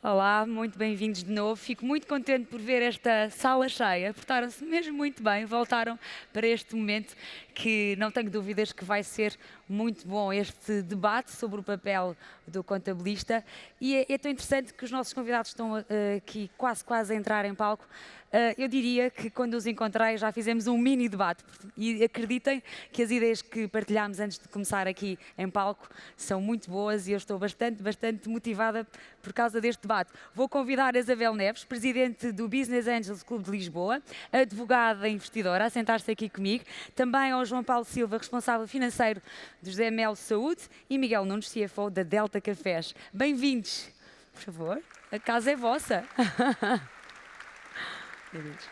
Olá, muito bem-vindos de novo. Fico muito contente por ver esta sala cheia. Portaram-se mesmo muito bem, voltaram para este momento que não tenho dúvidas que vai ser muito bom este debate sobre o papel do contabilista. E é tão interessante que os nossos convidados estão aqui quase a entrar em palco. Eu diria que quando os encontrei já fizemos um mini debate e acreditem que as ideias que partilhámos antes de começar aqui em palco são muito boas e eu estou bastante motivada por causa deste debate. Vou convidar a Isabel Neves, presidente do Business Angels Clube de Lisboa, advogada e investidora, a sentar-se aqui comigo. Também ao João Paulo Silva, responsável financeiro do José Mel Saúde, e Miguel Nunes, CFO da Delta Cafés. Bem-vindos. Por favor, a casa é vossa. Bem-vindos.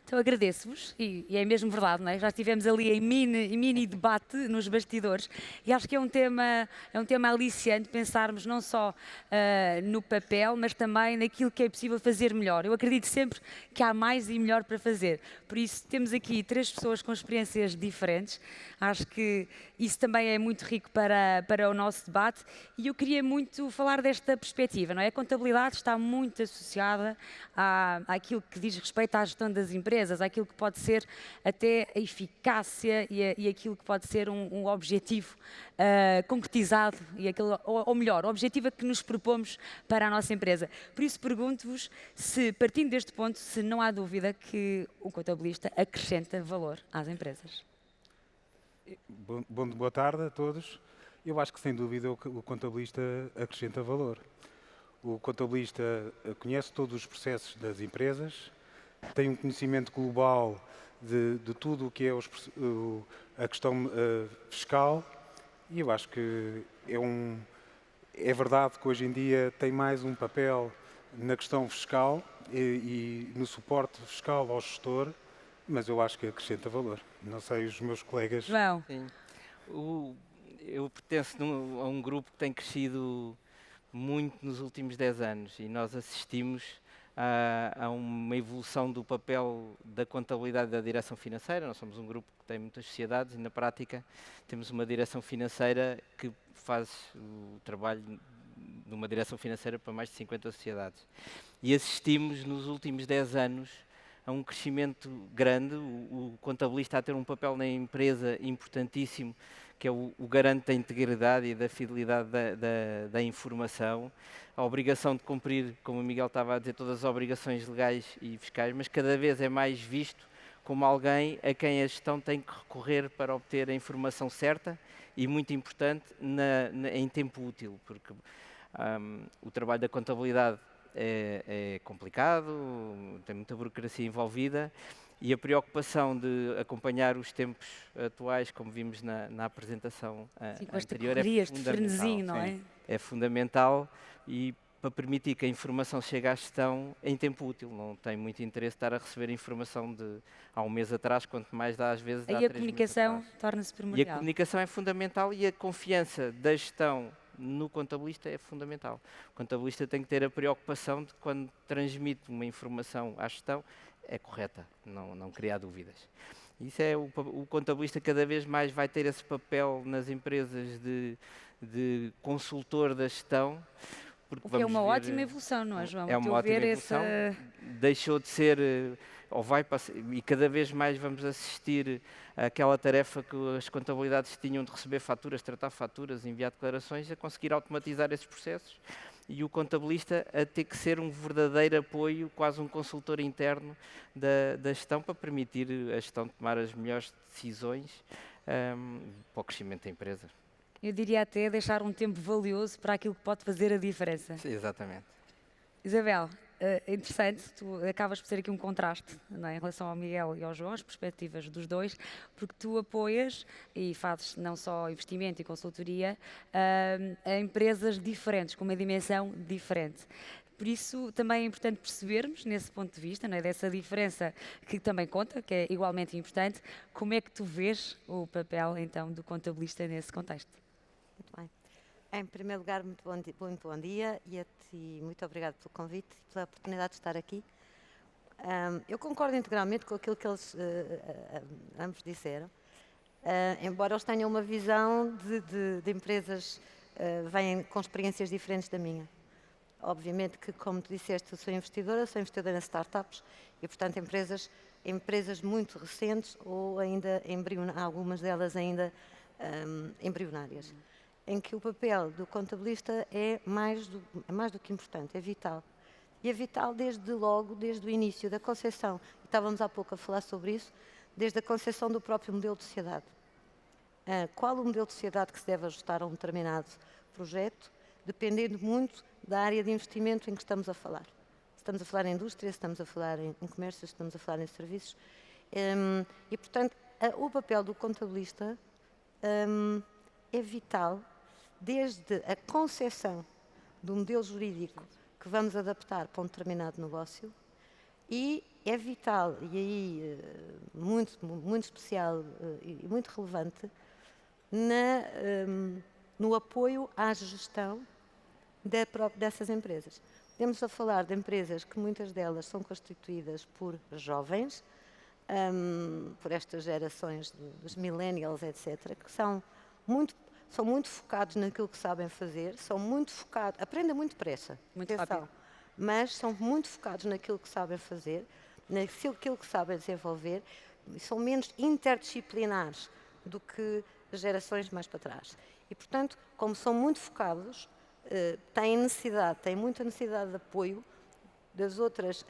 Então agradeço-vos, e é mesmo verdade, não é? Já estivemos ali em mini debate nos bastidores e acho que é um tema aliciante pensarmos não só no papel, mas também naquilo que é possível fazer melhor. Eu acredito sempre que há mais e melhor para fazer. Por isso temos aqui 3 pessoas com experiências diferentes. Acho que isso também é muito rico para o nosso debate e eu queria muito falar desta perspectiva, não é? A contabilidade está muito associada àquilo que diz respeito à gestão das empresas, àquilo que pode ser até a eficácia e aquilo que pode ser um objetivo concretizado, ou melhor, o objetivo a que nos propomos para a nossa empresa. Por isso pergunto-vos se, partindo deste ponto, se não há dúvida que o contabilista acrescenta valor às empresas. Boa tarde a todos. Eu acho que sem dúvida o contabilista acrescenta valor. O contabilista conhece todos os processos das empresas, tem um conhecimento global de tudo o que é a questão fiscal e eu acho que é verdade que hoje em dia tem mais um papel na questão fiscal e no suporte fiscal ao gestor, mas eu acho que acrescenta valor. Não sei, os meus colegas... João. Sim. Eu pertenço a um grupo que tem crescido muito nos últimos 10 anos e nós assistimos a uma evolução do papel da contabilidade e da direção financeira. Nós somos um grupo que tem muitas sociedades e, na prática, temos uma direção financeira que faz o trabalho de uma direção financeira para mais de 50 sociedades. E assistimos nos últimos 10 anos a um crescimento grande, o contabilista a ter um papel na empresa importantíssimo, que é o garante da integridade e da fidelidade da informação, a obrigação de cumprir, como o Miguel estava a dizer, todas as obrigações legais e fiscais, mas cada vez é mais visto como alguém a quem a gestão tem que recorrer para obter a informação certa e, muito importante, em tempo útil, porque o trabalho da contabilidade é complicado, tem muita burocracia envolvida e a preocupação de acompanhar os tempos atuais, como vimos na apresentação anterior, é fundamental. Não é? É fundamental e para permitir que a informação chegue à gestão em tempo útil. Não tem muito interesse estar a receber informação de há um mês atrás, quanto mais dá às vezes. Aí a comunicação torna-se primordial. E a comunicação é fundamental e a confiança da gestão no contabilista é fundamental. O contabilista tem que ter a preocupação de quando transmite uma informação à gestão, é correta, não criar dúvidas. Isso é o contabilista cada vez mais vai ter esse papel nas empresas de consultor da gestão. Porque é uma ótima evolução, não é, João? É uma ótima evolução. Deixou de ser, ou vai passar, e cada vez mais vamos assistir àquela tarefa que as contabilidades tinham de receber faturas, tratar faturas, enviar declarações, a conseguir automatizar esses processos e o contabilista a ter que ser um verdadeiro apoio, quase um consultor interno da gestão para permitir a gestão tomar as melhores decisões para o crescimento da empresa. Eu diria até deixar um tempo valioso para aquilo que pode fazer a diferença. Sim, exatamente. Isabel, é interessante, tu acabas por ser aqui um contraste, não é, em relação ao Miguel e ao João, as perspectivas dos dois, porque tu apoias e fazes não só investimento e consultoria a empresas diferentes, com uma dimensão diferente. Por isso, também é importante percebermos, nesse ponto de vista, não é, dessa diferença que também conta, que é igualmente importante, como é que tu vês o papel, então, do contabilista nesse contexto? Muito bem. Em primeiro lugar, muito bom dia e a ti muito obrigado pelo convite e pela oportunidade de estar aqui. Eu concordo integralmente com aquilo que eles ambos disseram. embora eles tenham uma visão de empresas, vêm com experiências diferentes da minha. Obviamente que, como tu disseste, eu sou investidora em startups e, portanto, empresas muito recentes ou ainda algumas delas ainda embrionárias, em que o papel do contabilista é mais do que importante, é vital. E é vital desde o início da concepção. Estávamos há pouco a falar sobre isso, desde a concepção do próprio modelo de sociedade. Qual o modelo de sociedade que se deve ajustar a um determinado projeto, dependendo muito da área de investimento em que estamos a falar. Se estamos a falar em indústria, se estamos a falar em comércio, se estamos a falar em serviços. E, portanto, o papel do contabilista é vital desde a concepção do modelo jurídico que vamos adaptar para um determinado negócio e é vital, e aí muito, muito especial e muito relevante, no apoio à gestão dessas empresas. Estamos a falar de empresas que muitas delas são constituídas por jovens, por estas gerações dos millennials, etc., que são muito focados naquilo que sabem fazer, aprendem muito depressa, Muito rápido. mas são muito focados naquilo que sabem fazer, naquilo que sabem desenvolver, e são menos interdisciplinares do que as gerações mais para trás. E, portanto, como são muito focados, têm muita necessidade de apoio das outras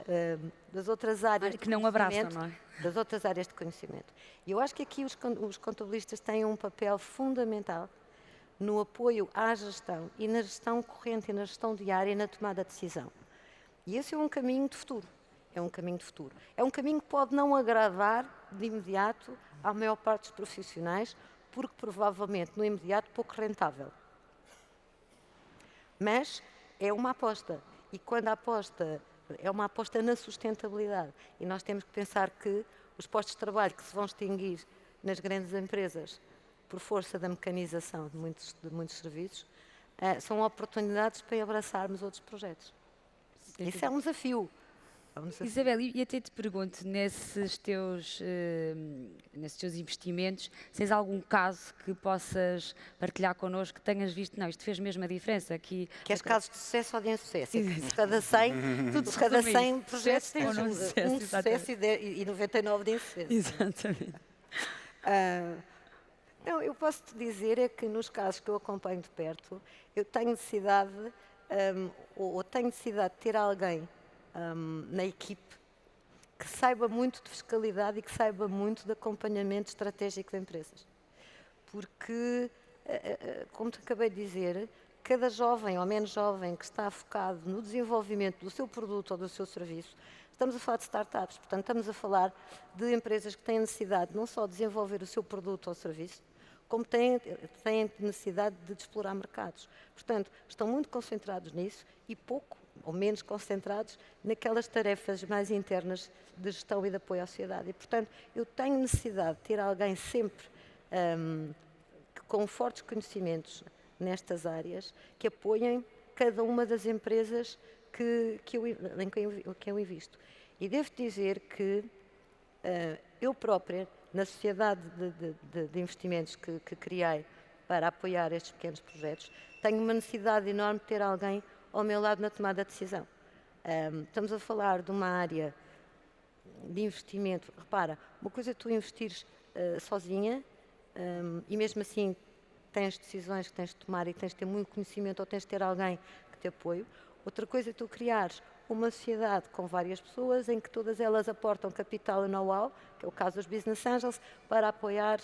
áreas Que não abraçam, não é? das outras áreas de conhecimento. E eu acho que aqui os contabilistas têm um papel fundamental no apoio à gestão e na gestão corrente e na gestão diária e na tomada de decisão. E esse é um caminho de futuro. É um caminho que pode não agradar de imediato à maior parte dos profissionais, porque provavelmente no imediato pouco rentável. Mas é uma aposta. E quando a aposta é uma aposta na sustentabilidade. E nós temos que pensar que os postos de trabalho que se vão extinguir nas grandes empresas por força da mecanização de muitos serviços, são oportunidades para abraçarmos outros projetos. Isso é um desafio. Isabel, e até te pergunto, nesses teus investimentos, se tens algum caso que possas partilhar connosco, que tenhas visto, não, isto fez mesmo a diferença aqui. Queres casos de sucesso ou de insucesso? De cada 100, cada 100 projetos tens um sucesso e 99 de insucesso. Exatamente. Não, eu posso te dizer é que nos casos que eu acompanho de perto, eu tenho necessidade, de ter alguém na equipe que saiba muito de fiscalidade e que saiba muito de acompanhamento estratégico de empresas. Porque, como te acabei de dizer, cada jovem ou menos jovem que está focado no desenvolvimento do seu produto ou do seu serviço, estamos a falar de startups, portanto estamos a falar de empresas que têm necessidade não só de desenvolver o seu produto ou serviço, como têm necessidade de explorar mercados. Portanto, estão muito concentrados nisso e pouco ou menos concentrados naquelas tarefas mais internas de gestão e de apoio à sociedade. E, portanto, eu tenho necessidade de ter alguém sempre com fortes conhecimentos nestas áreas que apoiem cada uma das empresas em que eu invisto. E devo dizer que eu própria, na sociedade de investimentos que criei para apoiar estes pequenos projetos, tenho uma necessidade enorme de ter alguém ao meu lado na tomada de decisão. Estamos a falar de uma área de investimento. Repara, uma coisa é tu investires sozinha e mesmo assim tens decisões que tens de tomar e tens de ter muito conhecimento ou tens de ter alguém que te apoie. Outra coisa é tu criares uma sociedade com várias pessoas em que todas elas aportam capital e know-how, que é o caso dos Business Angels, para apoiar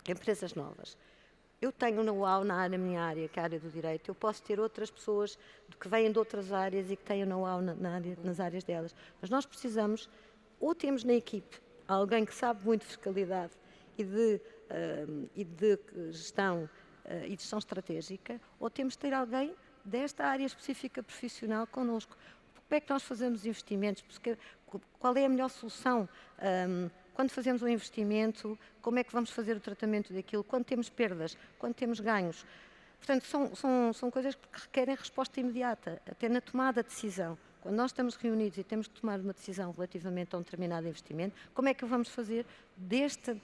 empresas novas. Eu tenho know-how na minha área, que é a área do direito. Eu posso ter outras pessoas que vêm de outras áreas e que têm know-how nas áreas delas. Mas nós precisamos, ou temos na equipe alguém que sabe muito de fiscalidade e de gestão e de gestão estratégica, ou temos de ter alguém desta área específica profissional connosco. Como é que nós fazemos investimentos? Qual é a melhor solução? Quando fazemos um investimento, como é que vamos fazer o tratamento daquilo? Quando temos perdas? Quando temos ganhos? Portanto, são coisas que requerem resposta imediata, até na tomada de decisão. Quando nós estamos reunidos e temos que tomar uma decisão relativamente a um determinado investimento, como é que o vamos fazer deste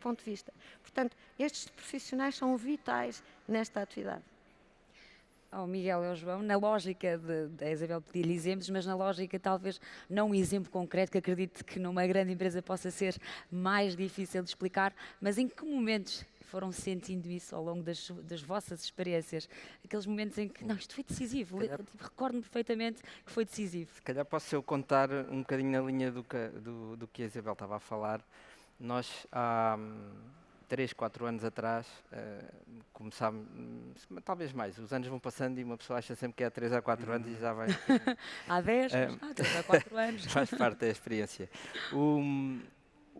ponto de vista? Portanto, estes profissionais são vitais nesta atividade. Ao Miguel e ao João, na lógica da Isabel pedir-lhe exemplos, mas na lógica talvez não um exemplo concreto, que acredito que numa grande empresa possa ser mais difícil de explicar, mas em que momentos foram sentindo isso ao longo das vossas experiências? Aqueles momentos em que, não, isto foi decisivo, recordo-me perfeitamente que foi decisivo. Se calhar posso eu contar um bocadinho na linha do que a Isabel estava a falar. Nós, há 3, 4 anos atrás, começámos, talvez mais, os anos vão passando e uma pessoa acha sempre que é há 3 a 4 anos e já vai... Há 10, há 3 a 4 anos. Faz parte da experiência.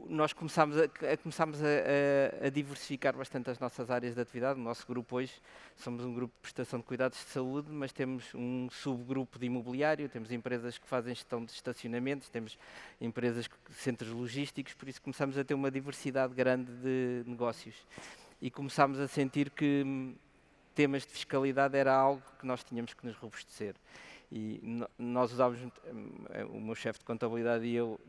Nós começámos a diversificar bastante as nossas áreas de atividade. O nosso grupo hoje, somos um grupo de prestação de cuidados de saúde, mas temos um subgrupo de imobiliário, temos empresas que fazem gestão de estacionamentos, temos empresas, centros logísticos, por isso começámos a ter uma diversidade grande de negócios. E começámos a sentir que temas de fiscalidade era algo que nós tínhamos que nos robustecer. E nós usávamos, o meu chefe de contabilidade e eu,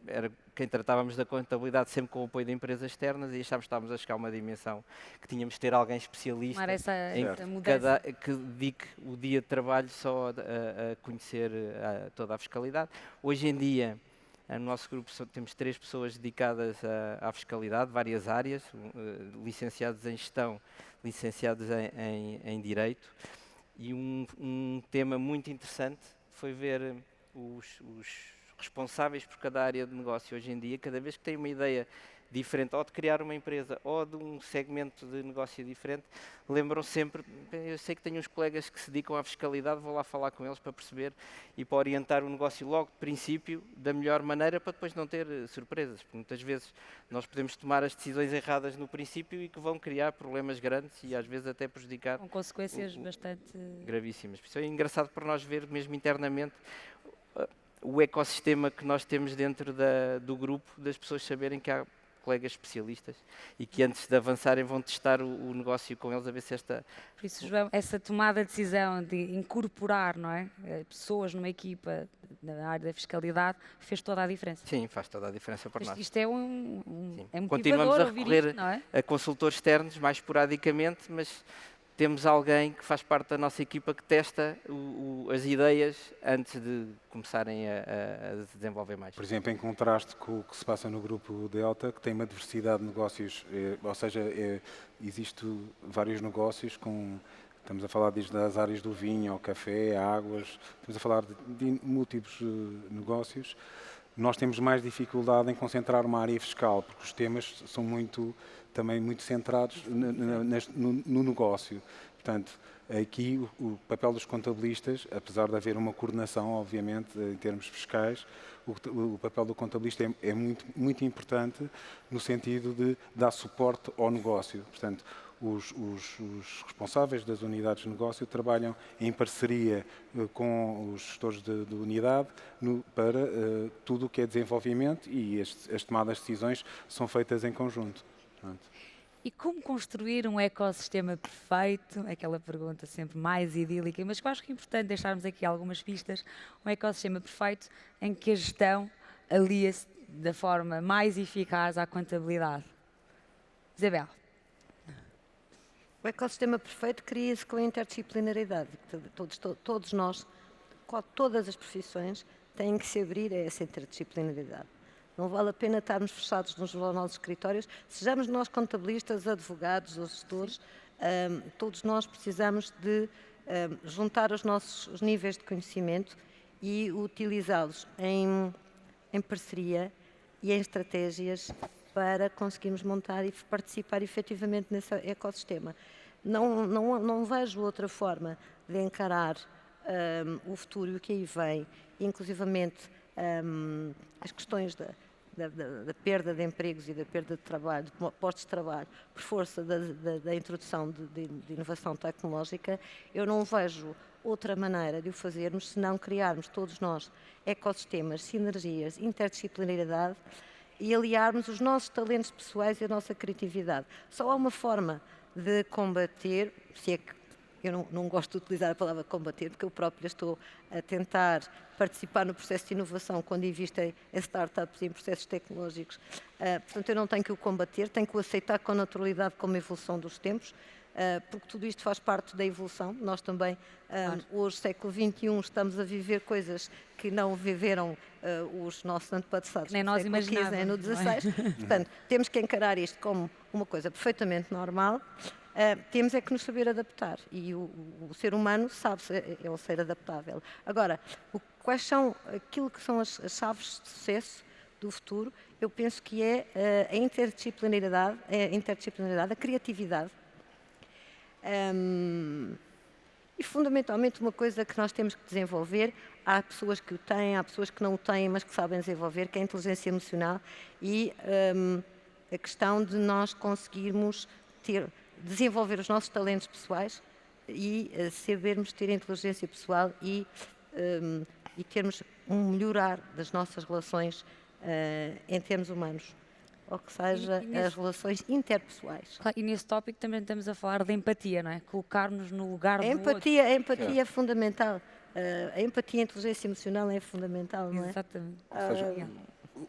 era quem tratávamos da contabilidade sempre com o apoio de empresas externas e achámos que estávamos a chegar a uma dimensão que tínhamos de ter alguém especialista que dedique o dia de trabalho só a conhecer toda a fiscalidade. Hoje em dia, no nosso grupo temos 3 pessoas dedicadas à fiscalidade, várias áreas, licenciados em gestão, licenciados em direito. E um tema muito interessante foi ver os responsáveis por cada área de negócio hoje em dia, cada vez que têm uma ideia diferente, ou de criar uma empresa, ou de um segmento de negócio diferente, lembram sempre, eu sei que tenho uns colegas que se dedicam à fiscalidade, vou lá falar com eles para perceber e para orientar o negócio logo de princípio, da melhor maneira, para depois não ter surpresas, porque muitas vezes nós podemos tomar as decisões erradas no princípio e que vão criar problemas grandes e às vezes até prejudicar. Com consequências bastante... gravíssimas. Por isso é engraçado para nós ver, mesmo internamente, o ecossistema que nós temos dentro do grupo, das pessoas saberem que há colegas especialistas e que antes de avançarem vão testar o negócio com eles a ver se esta... Por isso, João, essa tomada de decisão de incorporar, não é, pessoas numa equipa na área da fiscalidade fez toda a diferença. Sim, faz toda a diferença para nós. Isto é é continuamos a ouvir recorrer isto, não é? a consultores externos mais esporadicamente, mas temos alguém que faz parte da nossa equipa que testa as ideias antes de começarem a desenvolver mais. Por exemplo, em contraste com o que se passa no grupo Delta, que tem uma diversidade de negócios, ou seja, existe vários negócios estamos a falar desde as áreas do vinho, ao café, águas, estamos a falar de múltiplos negócios. Nós temos mais dificuldade em concentrar uma área fiscal, porque os temas são também muito centrados no negócio. Portanto, aqui o papel dos contabilistas, apesar de haver uma coordenação, obviamente, em termos fiscais, o papel do contabilista é muito, muito importante no sentido de dar suporte ao negócio. Portanto, os responsáveis das unidades de negócio trabalham em parceria com os gestores de unidade para tudo o que é desenvolvimento e as tomadas de decisões são feitas em conjunto. Portanto, E como construir um ecossistema perfeito? Aquela pergunta sempre mais idílica, mas que eu acho que é importante deixarmos aqui algumas pistas. Um ecossistema perfeito em que a gestão alia-se da forma mais eficaz à contabilidade. Isabel. O ecossistema perfeito cria-se com a interdisciplinaridade. Todos nós, todas as profissões, têm que se abrir a essa interdisciplinaridade. Não vale a pena estarmos fechados nos nossos escritórios. Sejamos nós contabilistas, advogados ou gestores, todos nós precisamos de juntar os nossos níveis de conhecimento e utilizá-los em parceria e em estratégias para conseguirmos montar e participar efetivamente nesse ecossistema. Não vejo outra forma de encarar o futuro e o que aí vem, inclusivamente as questões da perda de empregos e da perda de trabalho, de postos de trabalho, por força da introdução de inovação tecnológica. Eu não vejo outra maneira de o fazermos senão criarmos todos nós ecossistemas, sinergias, interdisciplinaridade e aliarmos os nossos talentos pessoais e a nossa criatividade. Só há uma forma de combater, se é que eu não gosto de utilizar a palavra combater, porque eu própria estou a tentar participar no processo de inovação quando invisto em startups e em processos tecnológicos. Portanto, eu não tenho que o combater, tenho que o aceitar com naturalidade como evolução dos tempos, porque tudo isto faz parte da evolução. Nós também, hoje, século XXI, estamos a viver coisas que não viveram os nossos antepassados. Nem nós no século XV, nem no imaginávamos, não é? XVI. Portanto, temos que encarar isto como uma coisa perfeitamente normal. Temos é que nos saber adaptar e o ser humano sabe é um ser adaptável. Agora, quais são aquilo que são as chaves de sucesso do futuro? Eu penso que é a interdisciplinaridade, a criatividade e fundamentalmente uma coisa que nós temos que desenvolver. Há pessoas que o têm, há pessoas que não o têm, mas que sabem desenvolver, que é a inteligência emocional e a questão de nós conseguirmos desenvolver os nossos talentos pessoais e sabermos ter inteligência pessoal e termos um melhorar das nossas relações em termos humanos, ou que seja, as relações interpessoais. Claro, e nesse tópico também estamos a falar de empatia, não é? Colocar-nos no lugar do outro. A empatia é fundamental. A empatia e a inteligência emocional é fundamental, não é? Exatamente. Ou seja,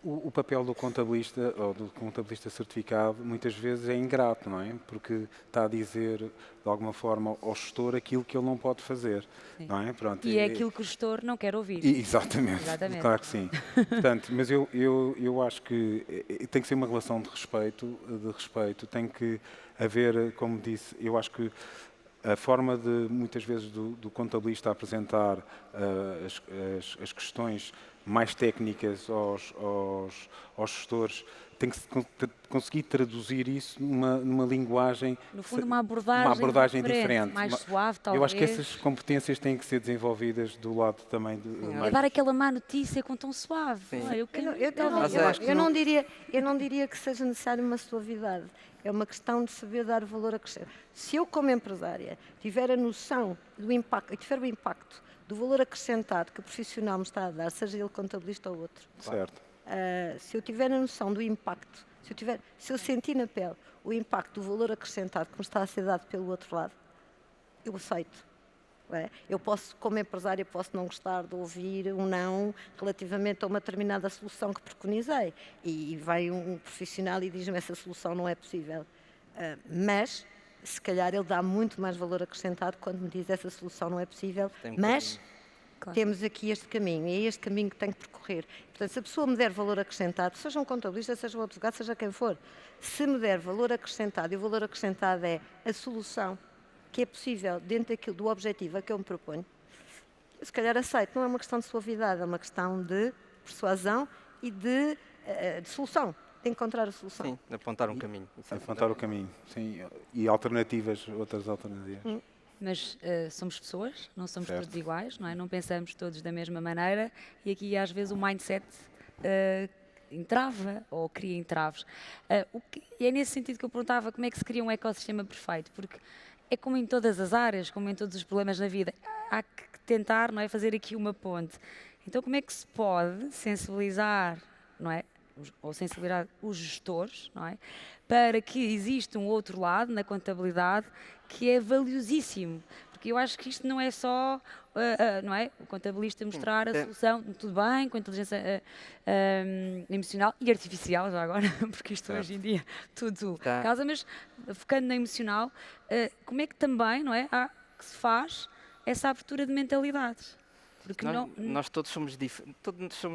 o papel do contabilista ou do contabilista certificado muitas vezes é ingrato, não é? Porque está a dizer de alguma forma ao gestor aquilo que ele não pode fazer, não é? Pronto, E é aquilo que o gestor não quer ouvir. Exatamente, Exatamente. claro que sim. Portanto, mas eu acho que tem que ser uma relação de respeito, tem que haver, como disse, eu acho que a forma de, muitas vezes, do contabilista apresentar as questões mais técnicas aos gestores, tem que conseguir traduzir isso numa linguagem... No fundo, uma abordagem diferente. Mais suave, talvez. Eu acho que essas competências têm que ser desenvolvidas do lado também... É dar aquela má notícia com tom suave. Eu não diria que seja necessário uma suavidade. É uma questão de saber dar valor acrescentado. Se eu, como empresária, tiver a noção do impacto, tiver o impacto do valor acrescentado que o profissional me está a dar, seja ele contabilista ou outro. Certo. Se eu tiver a noção do impacto, se eu sentir na pele o impacto do valor acrescentado que me está a ser dado pelo outro lado, eu aceito. Eu posso, como empresária, posso não gostar de ouvir um não relativamente a uma determinada solução que preconizei. E vai um profissional e diz-me essa solução não é possível. Mas, se calhar, ele dá muito mais valor acrescentado quando me diz essa solução não é possível. Mas temos aqui este caminho, e é este caminho que tenho que percorrer. Portanto, se a pessoa me der valor acrescentado, seja um contabilista, seja um advogado, seja quem for, se me der valor acrescentado, e o valor acrescentado é a solução que é possível dentro do objetivo a que eu me proponho, eu se calhar aceito. Não é uma questão de suavidade, é uma questão de persuasão e de solução, de encontrar a solução. Sim, de apontar um caminho. Apontar o caminho, sim. E alternativas, outras alternativas. Mas somos pessoas, não somos todos iguais, não é? Não pensamos todos da mesma maneira e aqui às vezes o mindset entrava ou cria entraves. E é nesse sentido que eu perguntava como é que se cria um ecossistema perfeito, porque é como em todas as áreas, como em todos os problemas na vida, há que tentar, não é, fazer aqui uma ponte. Então como é que se pode sensibilizar, não é, ou sensibilizar os gestores, não é, para que exista um outro lado na contabilidade que é valiosíssimo? Porque eu acho que isto não é só, não é, o contabilista mostrar a solução, tudo bem, com a inteligência emocional e artificial já agora, porque isto hoje em dia tudo causa, mas focando na emocional, como é que também, não é, que se faz essa abertura de mentalidades? Porque nós todos somos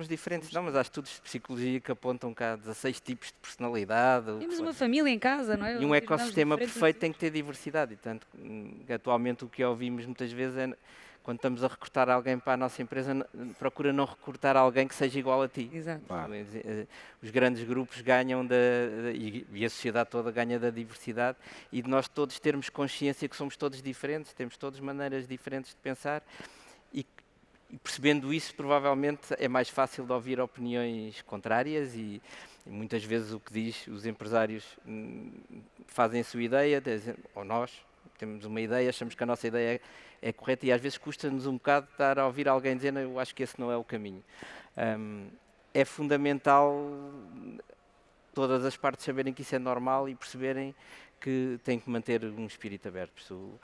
diferentes, não, mas há estudos de psicologia que apontam cá 16 tipos de personalidade. Temos uma família em casa, não é? E um ecossistema perfeito tem que ter diversidade. E, tanto, atualmente o que ouvimos muitas vezes é, quando estamos a recrutar alguém para a nossa empresa, procura não recrutar alguém que seja igual a ti. Exato. Os grandes grupos ganham e a sociedade toda ganha da diversidade e de nós todos termos consciência que somos todos diferentes, temos todas maneiras diferentes de pensar e percebendo isso, provavelmente é mais fácil de ouvir opiniões contrárias e muitas vezes o que diz, os empresários fazem a sua ideia, ou nós temos uma ideia, achamos que a nossa ideia é correta e às vezes custa-nos um bocado estar a ouvir alguém dizendo eu acho que esse não é o caminho. É fundamental todas as partes saberem que isso é normal e perceberem que têm que manter um espírito aberto.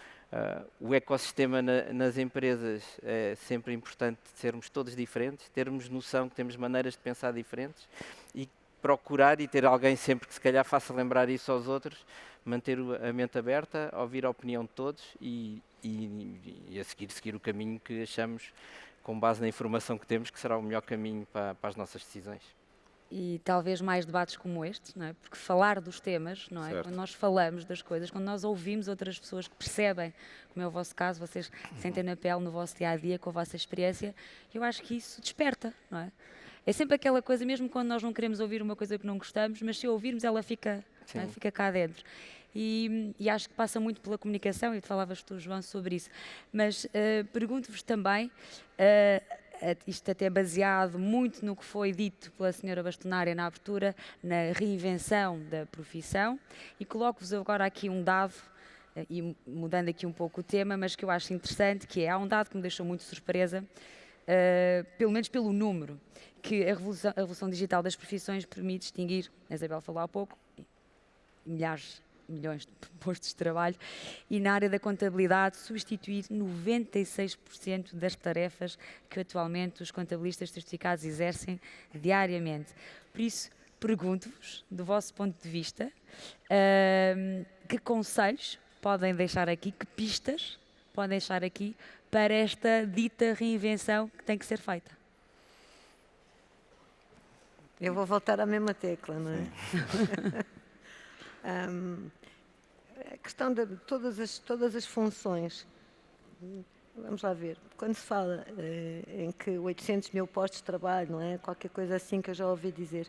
O ecossistema nas empresas é sempre importante sermos todos diferentes, termos noção que temos maneiras de pensar diferentes e procurar e ter alguém sempre que se calhar faça lembrar isso aos outros, manter a mente aberta, ouvir a opinião de todos e a seguir o caminho que achamos, com base na informação que temos, que será o melhor caminho para as nossas decisões. E talvez mais debates como este, não é? Porque falar dos temas, não é? Certo. Quando nós falamos das coisas, quando nós ouvimos outras pessoas que percebem, como é o vosso caso, vocês sentem na pele no vosso dia-a-dia, com a vossa experiência, eu acho que isso desperta, não é? É sempre aquela coisa, mesmo quando nós não queremos ouvir uma coisa que não gostamos, mas se ouvirmos ela fica, não é? Fica cá dentro. E acho que passa muito pela comunicação, e tu falavas tu, João, sobre isso. Mas pergunto-vos também, isto até baseado muito no que foi dito pela senhora bastonária na abertura, na reinvenção da profissão, e coloco-vos agora aqui um dado, e mudando aqui um pouco o tema, mas que eu acho interessante, que há um dado que me deixou muito surpresa, pelo menos pelo número, que a revolução digital das profissões permite distinguir, a Isabel falou há pouco, milhões de postos de trabalho, e na área da contabilidade substituir 96% das tarefas que atualmente os contabilistas certificados exercem diariamente. Por isso, pergunto-vos, do vosso ponto de vista, que conselhos podem deixar aqui, que pistas podem deixar aqui para esta dita reinvenção que tem que ser feita? Eu vou voltar à mesma tecla, não é? A questão de todas as funções, vamos lá ver, quando se fala em que 800 mil postos de trabalho, não é? Qualquer coisa assim que eu já ouvi dizer,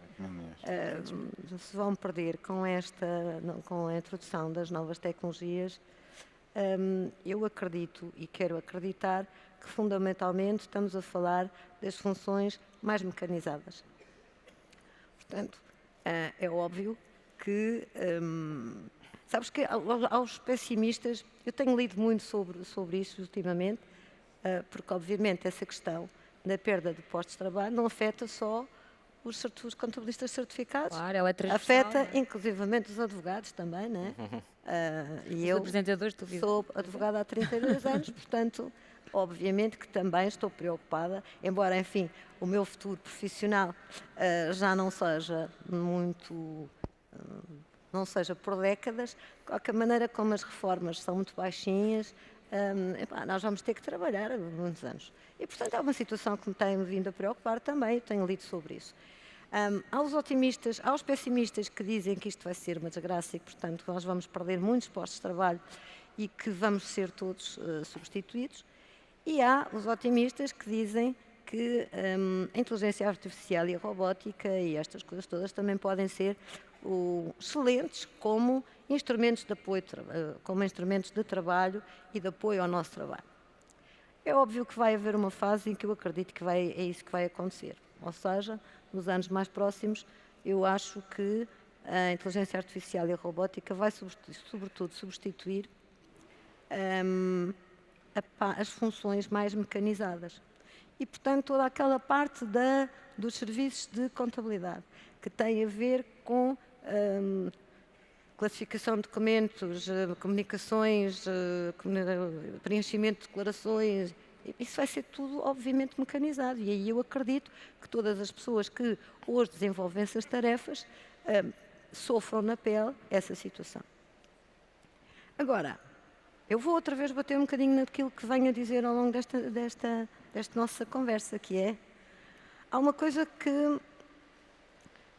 se vão perder com a introdução das novas tecnologias, eu acredito e quero acreditar que fundamentalmente estamos a falar das funções mais mecanizadas. Portanto, é óbvio que, sabes que aos pessimistas, eu tenho lido muito sobre isso ultimamente, porque obviamente essa questão da perda de postos de trabalho não afeta só os contabilistas certificados, Claro, ela é transversal, afeta não é? inclusivamente os advogados também, não é? E Os eu apresentadores de televisão. sou advogada há 32 anos, portanto, obviamente que também estou preocupada, embora, enfim, o meu futuro profissional já não seja muito, não seja por décadas, de qualquer maneira, como as reformas são muito baixinhas, nós vamos ter que trabalhar muitos anos. E, portanto, é uma situação que me tem vindo a preocupar também, eu tenho lido sobre isso. Aos pessimistas que dizem que isto vai ser uma desgraça e que, portanto, nós vamos perder muitos postos de trabalho e que vamos ser todos substituídos. E há os otimistas que dizem que a inteligência artificial e a robótica e estas coisas todas também podem ser excelentes como instrumentos de apoio, como instrumentos de trabalho e de apoio ao nosso trabalho. É óbvio que vai haver uma fase em que eu acredito que é isso que vai acontecer. Ou seja, nos anos mais próximos, eu acho que a inteligência artificial e a robótica vai sobretudo substituir as funções mais mecanizadas. E, portanto, toda aquela parte dos serviços de contabilidade, que tem a ver com classificação de documentos, comunicações, preenchimento de declarações, isso vai ser tudo, obviamente, mecanizado. E aí eu acredito que todas as pessoas que hoje desenvolvem essas tarefas sofram na pele essa situação. Agora, eu vou outra vez bater um bocadinho naquilo que venho a dizer ao longo desta nossa conversa, que é, há uma coisa que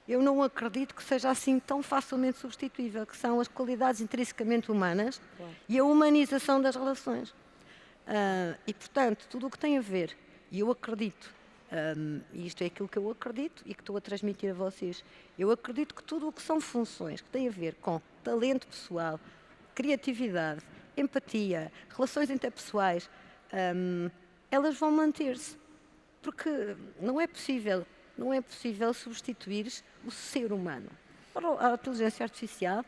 eu não acredito que seja assim tão facilmente substituível, que são as qualidades intrinsecamente humanas e a humanização das relações. E, portanto, tudo o que tem a ver, e eu acredito, e isto é aquilo que eu acredito e que estou a transmitir a vocês, eu acredito que tudo o que são funções que têm a ver com talento pessoal, criatividade, empatia, relações interpessoais, elas vão manter-se. Porque não é possível substituir o ser humano. Ora, a inteligência artificial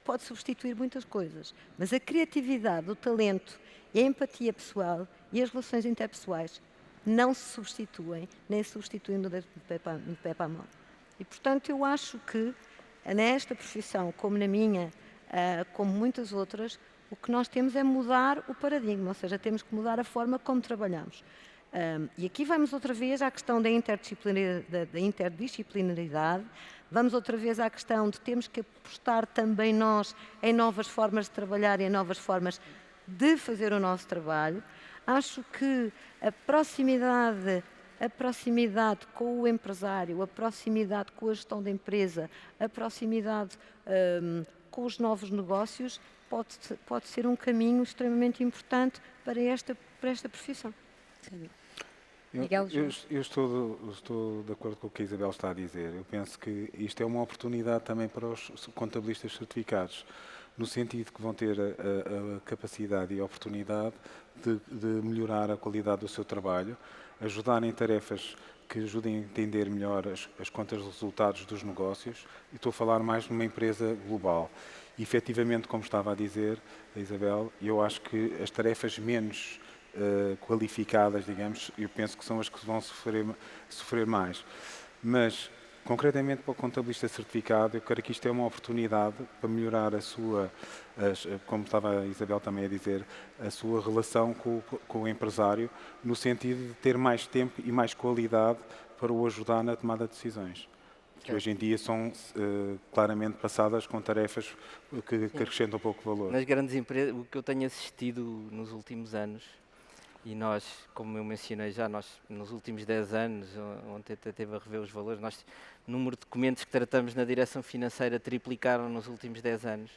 pode substituir muitas coisas, mas a criatividade, o talento, a empatia pessoal e as relações interpessoais não se substituem, nem se substituem do pé para a mão. E, portanto, eu acho que nesta profissão, como na minha, como muitas outras, O que nós temos é mudar o paradigma, ou seja, temos que mudar a forma como trabalhamos. E aqui vamos outra vez à questão da interdisciplinaridade, vamos outra vez à questão de termos que apostar também nós em novas formas de trabalhar e em novas formas de fazer o nosso trabalho. Acho que a proximidade com o empresário, a proximidade com a gestão da empresa, a proximidade com os novos negócios pode ser um caminho extremamente importante para esta profissão. Miguel, Eu estou de acordo com o que a Isabel está a dizer. Eu penso que isto é uma oportunidade também para os contabilistas certificados, no sentido que vão ter a capacidade e a oportunidade de melhorar a qualidade do seu trabalho, ajudar em tarefas que ajudem a entender melhor as contas de resultados dos negócios. E estou a falar mais numa empresa global. E, efetivamente, como estava a dizer a Isabel, eu acho que as tarefas menos qualificadas, digamos, eu penso que são as que vão sofrer mais. Mas, concretamente para o contabilista certificado, eu creio que isto é uma oportunidade para melhorar como estava a Isabel também a dizer, a sua relação com o empresário, no sentido de ter mais tempo e mais qualidade para o ajudar na tomada de decisões. Que hoje em dia são claramente passadas com tarefas que acrescentam pouco valor. Nas grandes empresas, o que eu tenho assistido nos últimos anos, e nós, como eu mencionei já, nós nos últimos 10 anos, ontem até teve a rever os valores, o número de documentos que tratamos na direção financeira triplicaram nos últimos 10 anos.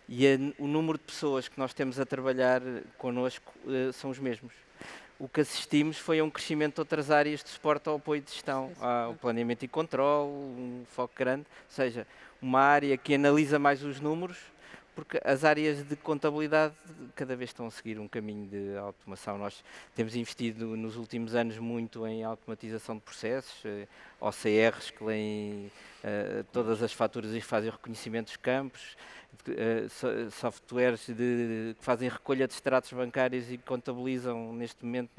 E o número de pessoas que nós temos a trabalhar connosco são os mesmos. O que assistimos foi a um crescimento de outras áreas de suporte ao apoio de gestão, ao planeamento e controle, um foco grande, ou seja, uma área que analisa mais os números, porque as áreas de contabilidade cada vez estão a seguir um caminho de automação. Nós temos investido nos últimos anos muito em automatização de processos, OCRs que leem todas as faturas e fazem o reconhecimento dos campos, softwares que fazem recolha de extratos bancários e contabilizam, neste momento,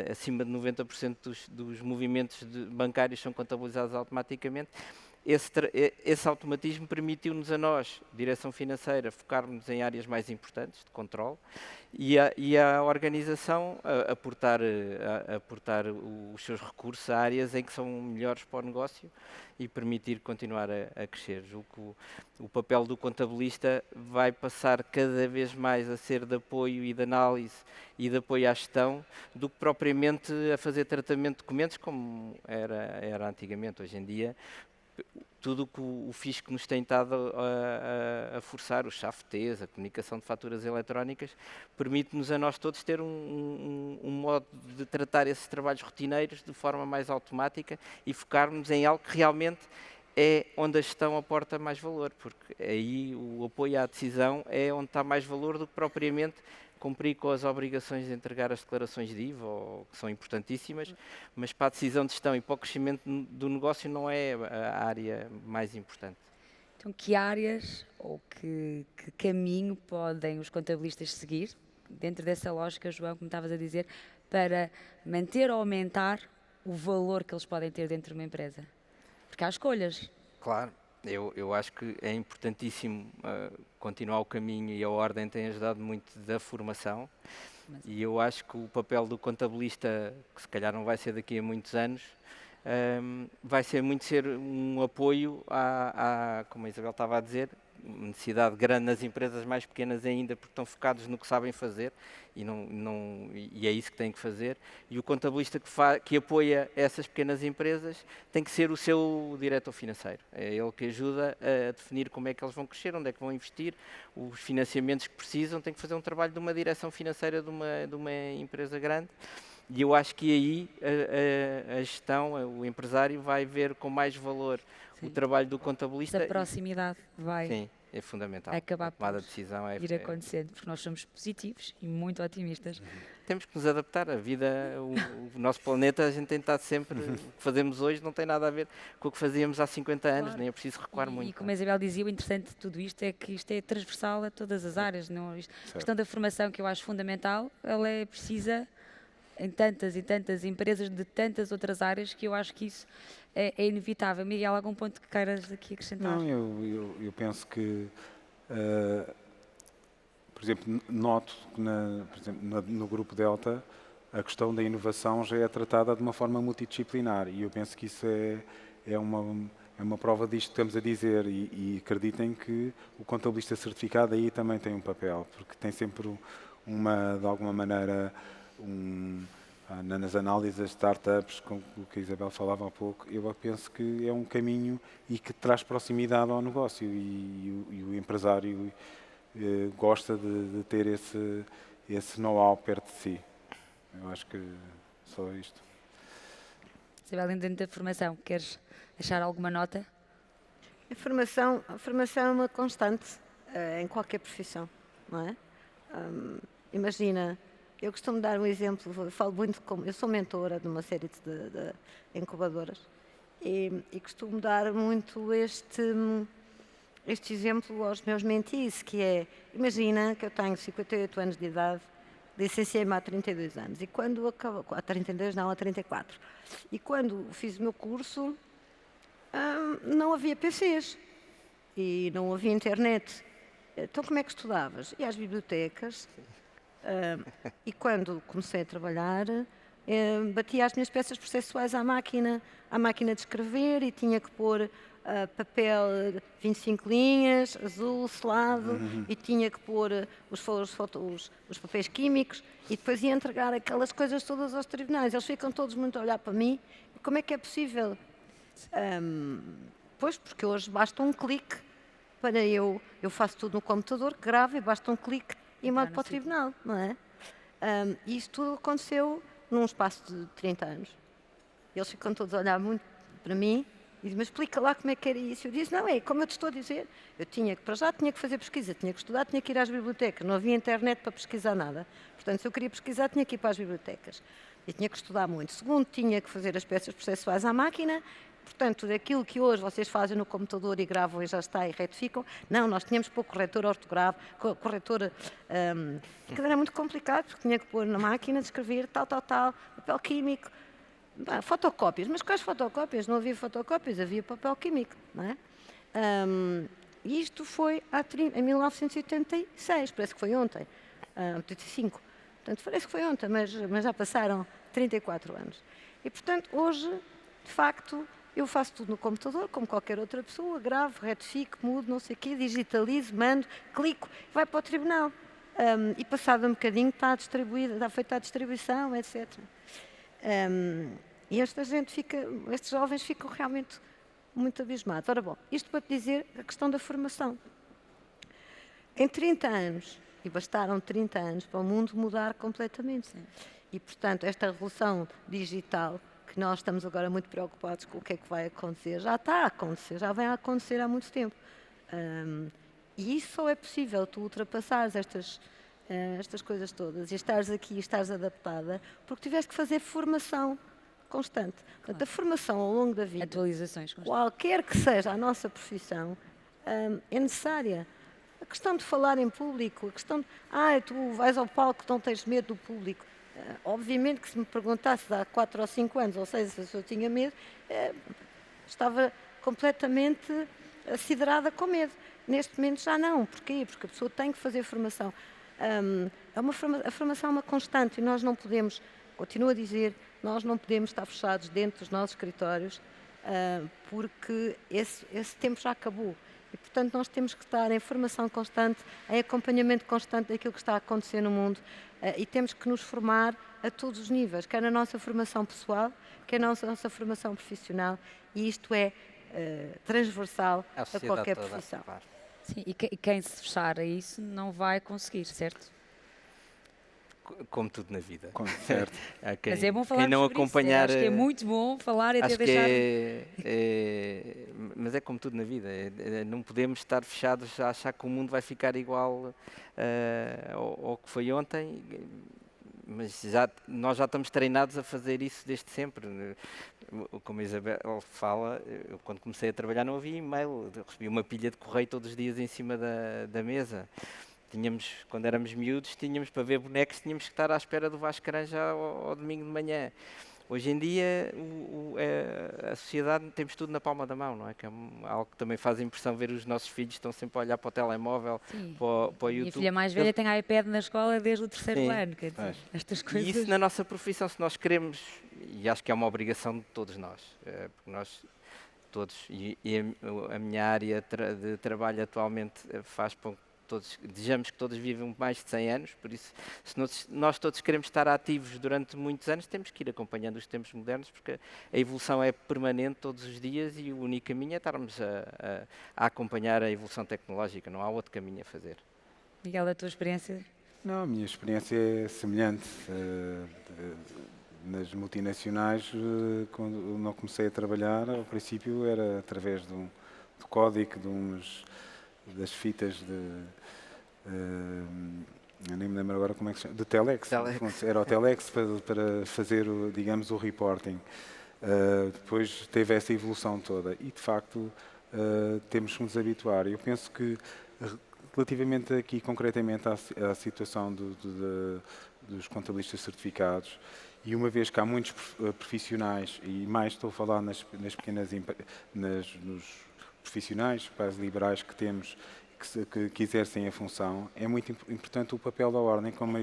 acima de 90% dos movimentos bancários são contabilizados automaticamente. Esse automatismo permitiu-nos a nós, direção financeira, focarmos em áreas mais importantes de controle e a organização aportar os seus recursos a áreas em que são melhores para o negócio e permitir continuar a crescer. Julgo que o papel do contabilista vai passar cada vez mais a ser de apoio e de análise e de apoio à gestão do que propriamente a fazer tratamento de documentos como era antigamente. Hoje em dia, tudo o que o fisco nos tem estado a forçar, os CHAFTs, a comunicação de faturas eletrónicas, permite-nos a nós todos ter um modo de tratar esses trabalhos rotineiros de forma mais automática e focarmos em algo que realmente é onde a gestão aporta mais valor, porque aí o apoio à decisão é onde está mais valor do que propriamente cumprir com as obrigações de entregar as declarações de IVA, que são importantíssimas, mas para a decisão de gestão e para o crescimento do negócio não é a área mais importante. Então, que áreas ou que caminho podem os contabilistas seguir, dentro dessa lógica, João, como estavas a dizer, para manter ou aumentar o valor que eles podem ter dentro de uma empresa? Porque há escolhas. Claro. Eu acho que é importantíssimo continuar o caminho e a Ordem tem ajudado muito da formação e eu acho que o papel do contabilista, que se calhar não vai ser daqui a muitos anos, vai ser muito ser um apoio como a Isabel estava a dizer, necessidade grande nas empresas mais pequenas ainda, porque estão focados no que sabem fazer e é isso que têm que fazer. E o contabilista que apoia essas pequenas empresas tem que ser o seu diretor financeiro. É ele que ajuda a definir como é que eles vão crescer, onde é que vão investir, os financiamentos que precisam, tem que fazer um trabalho de uma direção financeira de uma empresa grande. E eu acho que aí a gestão, o empresário vai ver com mais valor o trabalho do contabilista. Essa proximidade vai. Sim, é fundamental. Acabar por tomada de decisão ir acontecendo, porque nós somos positivos e muito otimistas. Temos que nos adaptar. A vida, o nosso planeta, a gente tem estado sempre. O que fazemos hoje não tem nada a ver com o que fazíamos há 50 anos, nem é preciso recuar muito. E como a Isabel dizia, o interessante de tudo isto é que isto é transversal a todas as áreas. Não? A questão da formação, que eu acho fundamental, ela é precisa em tantas e tantas empresas de tantas outras áreas, que eu acho que isso é inevitável. Miguel, algum ponto que queiras aqui acrescentar? Não, eu penso que Por exemplo, noto que por exemplo, no Grupo Delta a questão da inovação já é tratada de uma forma multidisciplinar e eu penso que isso é uma prova disto que estamos a dizer e acreditem que o contabilista certificado aí também tem um papel, porque tem sempre de alguma maneira, nas análises das startups, com o que a Isabel falava há pouco, eu penso que é um caminho e que traz proximidade ao negócio e o empresário gosta de ter esse know-how perto de si. Eu acho que só isto. Isabel, dentro da formação, queres deixar alguma nota? A formação é uma constante em qualquer profissão, não é? Imagina, eu costumo dar um exemplo, eu falo muito eu sou mentora de uma série de incubadoras e costumo dar muito este exemplo aos meus mentees, que é, imagina que eu tenho 58 anos de idade, licenciei-me há 32 anos, e quando acabo, há 32 não, há 34, e quando fiz o meu curso, não havia PCs e não havia internet. Então como é que estudavas? Ia às bibliotecas e quando comecei a trabalhar, batia as minhas peças processuais à máquina de escrever e tinha que pôr papel 25 linhas, azul, selado, e tinha que pôr os papéis químicos e depois ia entregar aquelas coisas todas aos tribunais. Eles ficam todos muito a olhar para mim. Como é que é possível? Pois, porque hoje basta um clique para eu faço tudo no computador, gravo e basta um clique e mando para o tribunal, não é? E isso tudo aconteceu num espaço de 30 anos. Eles ficam todos a olhar muito para mim e dizem, mas explica lá como é que era isso. Eu disse, não, é como eu te estou a dizer. Para já tinha que fazer pesquisa, tinha que estudar, tinha que ir às bibliotecas. Não havia internet para pesquisar nada. Portanto, se eu queria pesquisar, tinha que ir para as bibliotecas. E tinha que estudar muito. Segundo, tinha que fazer as peças processuais à máquina. Portanto, daquilo que hoje vocês fazem no computador e gravam e já está e retificam, não, nós tínhamos que pôr corretor ortográfico, corretor, que era muito complicado, porque tinha que pôr na máquina de escrever, tal, papel químico, fotocópias. Mas quais fotocópias? Não havia fotocópias, havia papel químico, não é? E isto foi em 1986, parece que foi ontem, 85. Portanto, parece que foi ontem, mas já passaram 34 anos. E, portanto, hoje, de facto, eu faço tudo no computador, como qualquer outra pessoa, gravo, retifico, mudo, não sei o quê, digitalizo, mando, clico, vai para o tribunal. E passado um bocadinho está feita a distribuição, etc. E estes jovens ficam realmente muito abismados. Ora bom, isto para te dizer a questão da formação. Em 30 anos, e bastaram 30 anos para o mundo mudar completamente. Sim. E, portanto, esta revolução digital, que nós estamos agora muito preocupados com o que é que vai acontecer, já está a acontecer, já vem a acontecer há muito tempo. E isso só é possível, tu ultrapassares estas coisas todas e estares aqui e estares adaptada, porque tiveste que fazer formação constante. Portanto, a formação ao longo da vida, atualizações constantes, qualquer que seja a nossa profissão, é necessária. A questão de falar em público, a questão de, tu vais ao palco, não tens medo do público. Obviamente que se me perguntasse há 4 ou 5 anos, ou 6, se eu tinha medo, estava completamente assiderada com medo. Neste momento já não. Porquê? Porque a pessoa tem que fazer formação. A formação é uma constante e nós não podemos, continuo a dizer, nós não podemos estar fechados dentro dos nossos escritórios porque esse tempo já acabou. E, portanto, nós temos que estar em formação constante, em acompanhamento constante daquilo que está a acontecer no mundo e temos que nos formar a todos os níveis, quer na nossa formação pessoal, quer na nossa formação profissional, e isto é transversal a qualquer profissão. Sim, e quem se fechar a isso não vai conseguir, certo? Como tudo na vida. Certo. Mas é bom falar quem não sobre acompanhar, isso. Acho que é muito bom falar e até deixar... mas é como tudo na vida. Não podemos estar fechados a achar que o mundo vai ficar igual ao que foi ontem, mas nós já estamos treinados a fazer isso desde sempre. Como a Isabel fala, eu, quando comecei a trabalhar não havia e-mail, eu recebia uma pilha de correio todos os dias em cima da mesa. Quando éramos miúdos, para ver bonecos, tínhamos que estar à espera do Vasco Granja ao domingo de manhã. Hoje em dia, a sociedade, temos tudo na palma da mão, não é? Que é algo que também faz impressão ver os nossos filhos estão sempre a olhar para o telemóvel, Sim. para o Minha YouTube. filha mais velha tem iPad na escola desde o terceiro Sim. ano, quer dizer, estas E coisas. isso na nossa profissão, se nós queremos, e acho que é uma obrigação de todos nós, porque nós todos, e a minha área de trabalho atualmente faz com que todos, desejamos que todos vivam mais de 100 anos, por isso, se nós todos queremos estar ativos durante muitos anos, temos que ir acompanhando os tempos modernos, porque a evolução é permanente todos os dias e o único caminho é estarmos a acompanhar a evolução tecnológica, não há outro caminho a fazer. Miguel, a tua experiência? Não, a minha experiência é semelhante. Nas multinacionais, quando não comecei a trabalhar, ao princípio era através do código, das fitas eu nem me lembro agora como é que se chama, de Telex. Era o Telex para fazer, digamos, o reporting. Depois teve essa evolução toda e, de facto, temos que nos habituar. Eu penso que, relativamente aqui concretamente à situação dos contabilistas certificados, e uma vez que há muitos profissionais, e mais estou a falar nas pequenas nos profissionais, quase liberais que temos, que exercem a função, é muito importante o papel da ordem, como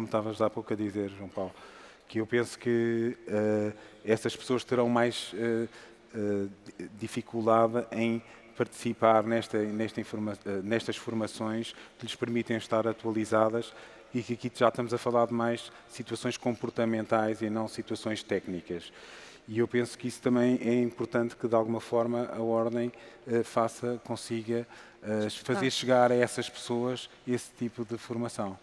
estavas há pouco a dizer, João Paulo, que eu penso que essas pessoas terão mais dificuldade em participar nestas formações que lhes permitem estar atualizadas e que aqui já estamos a falar de mais situações comportamentais e não situações técnicas. E eu penso que isso também é importante que, de alguma forma, a Ordem consiga fazer chegar a essas pessoas esse tipo de formação.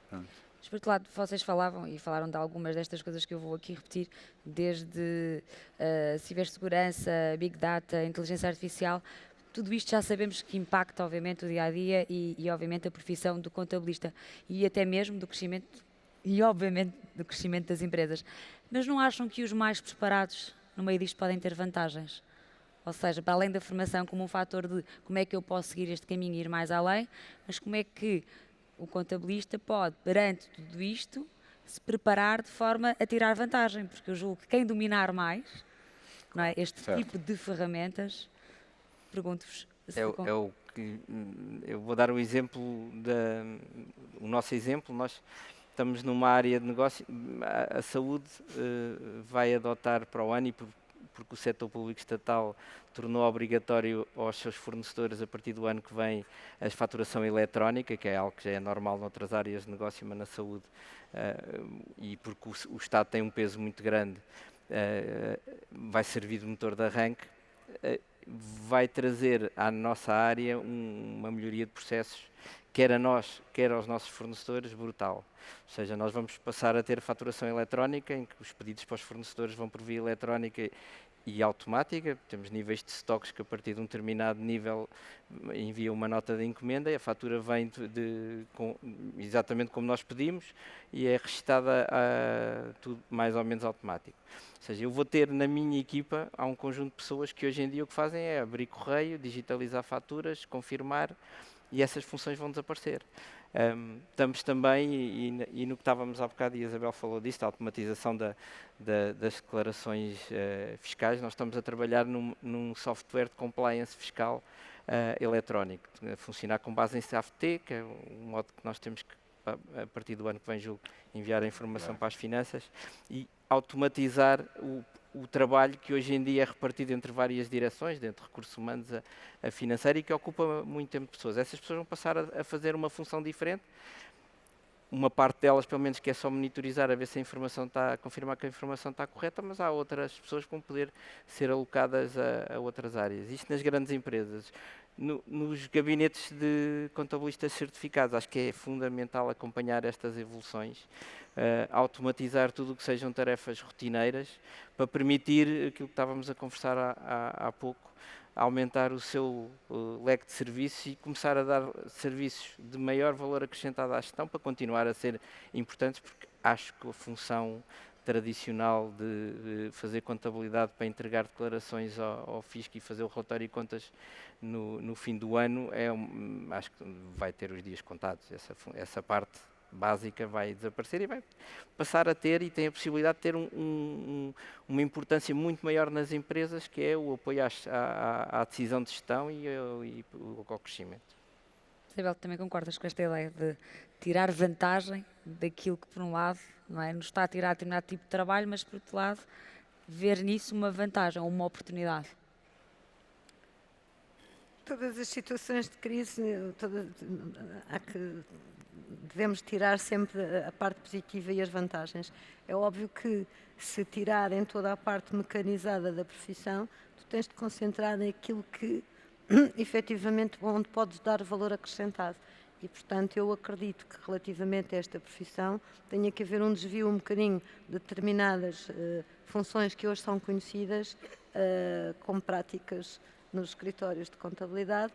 Pronto. Por outro lado, vocês falaram de algumas destas coisas que eu vou aqui repetir, desde cibersegurança, Big Data, inteligência artificial. Tudo isto já sabemos que impacta, obviamente, o dia-a-dia e, obviamente, a profissão do contabilista e até mesmo do crescimento e, obviamente, do crescimento das empresas. Mas não acham que os mais preparados no meio disto podem ter vantagens? Ou seja, para além da formação como um fator de como é que eu posso seguir este caminho e ir mais além, mas como é que o contabilista pode, perante tudo isto, se preparar de forma a tirar vantagem? Porque eu julgo que quem dominar mais, não é, este tipo de ferramentas, pergunto-vos. Eu vou dar o exemplo, o nosso exemplo, nós estamos numa área de negócio, a saúde vai adotar para o ano, e porque o setor público estatal tornou obrigatório aos seus fornecedores, a partir do ano que vem, a faturação eletrónica, que é algo que já é normal noutras áreas de negócio, mas na saúde, e porque o Estado tem um peso muito grande, vai servir de motor de arranque, vai trazer à nossa área uma melhoria de processos, quer a nós, quer aos nossos fornecedores, brutal. Ou seja, nós vamos passar a ter faturação eletrónica, em que os pedidos para os fornecedores vão por via eletrónica e automática. Temos níveis de stocks que, a partir de um determinado nível, envia uma nota de encomenda e a fatura vem exatamente como nós pedimos e é registada tudo mais ou menos automático. Ou seja, eu vou ter na minha equipa, há um conjunto de pessoas que hoje em dia o que fazem é abrir correio, digitalizar faturas, confirmar, e essas funções vão desaparecer. Estamos também, e no que estávamos há bocado, e a Isabel falou disto, a automatização das declarações fiscais, nós estamos a trabalhar num software de compliance fiscal eletrónico, a funcionar com base em CAFT, que é um modo que nós temos que, a partir do ano que vem, julgo, enviar a informação para as finanças, e automatizar o trabalho que hoje em dia é repartido entre várias direções, dentro de recursos humanos a financeira, e que ocupa muito tempo de pessoas. Essas pessoas vão passar a fazer uma função diferente, uma parte delas, pelo menos, que é só monitorizar, a ver se a informação está, a confirmar que a informação está correta, mas há outras pessoas que vão poder ser alocadas a outras áreas. Isto nas grandes empresas. Nos gabinetes de contabilistas certificados, acho que é fundamental acompanhar estas evoluções, automatizar tudo o que sejam tarefas rotineiras, para permitir aquilo que estávamos a conversar há pouco, aumentar o seu leque de serviços e começar a dar serviços de maior valor acrescentado à gestão, para continuar a ser importantes, porque acho que a função tradicional de fazer contabilidade para entregar declarações ao fisco e fazer o relatório de contas no fim do ano, acho que vai ter os dias contados. Essa parte básica vai desaparecer e vai passar a ter, e tem a possibilidade de ter uma importância muito maior nas empresas, que é o apoio à decisão de gestão e ao crescimento. Isabel, também concordas com esta ideia de tirar vantagem daquilo que, por um lado, não é, nos está a tirar determinado tipo de trabalho, mas, por outro lado, ver nisso uma vantagem ou uma oportunidade? Todas as situações de crise, devemos tirar sempre a parte positiva e as vantagens. É óbvio que, se tirarem toda a parte mecanizada da profissão, tu tens de concentrar naquilo que efetivamente onde podes dar valor acrescentado. E, portanto, eu acredito que relativamente a esta profissão tenha que haver um desvio um bocadinho de determinadas funções que hoje são conhecidas como práticas nos escritórios de contabilidade,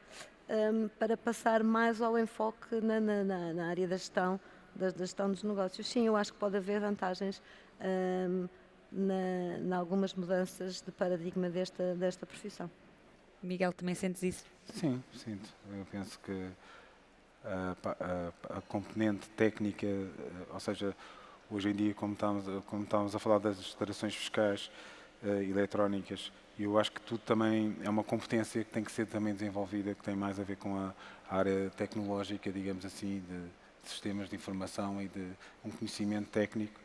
para passar mais ao enfoque na área da gestão dos negócios. Sim, eu acho que pode haver vantagens em algumas mudanças de paradigma desta profissão. Miguel, também sentes isso? Sim, sinto. Eu penso que a componente técnica, ou seja, hoje em dia, como estamos a falar das declarações fiscais eletrónicas, eu acho que tudo também é uma competência que tem que ser também desenvolvida, que tem mais a ver com a área tecnológica, digamos assim, de sistemas de informação e de um conhecimento técnico.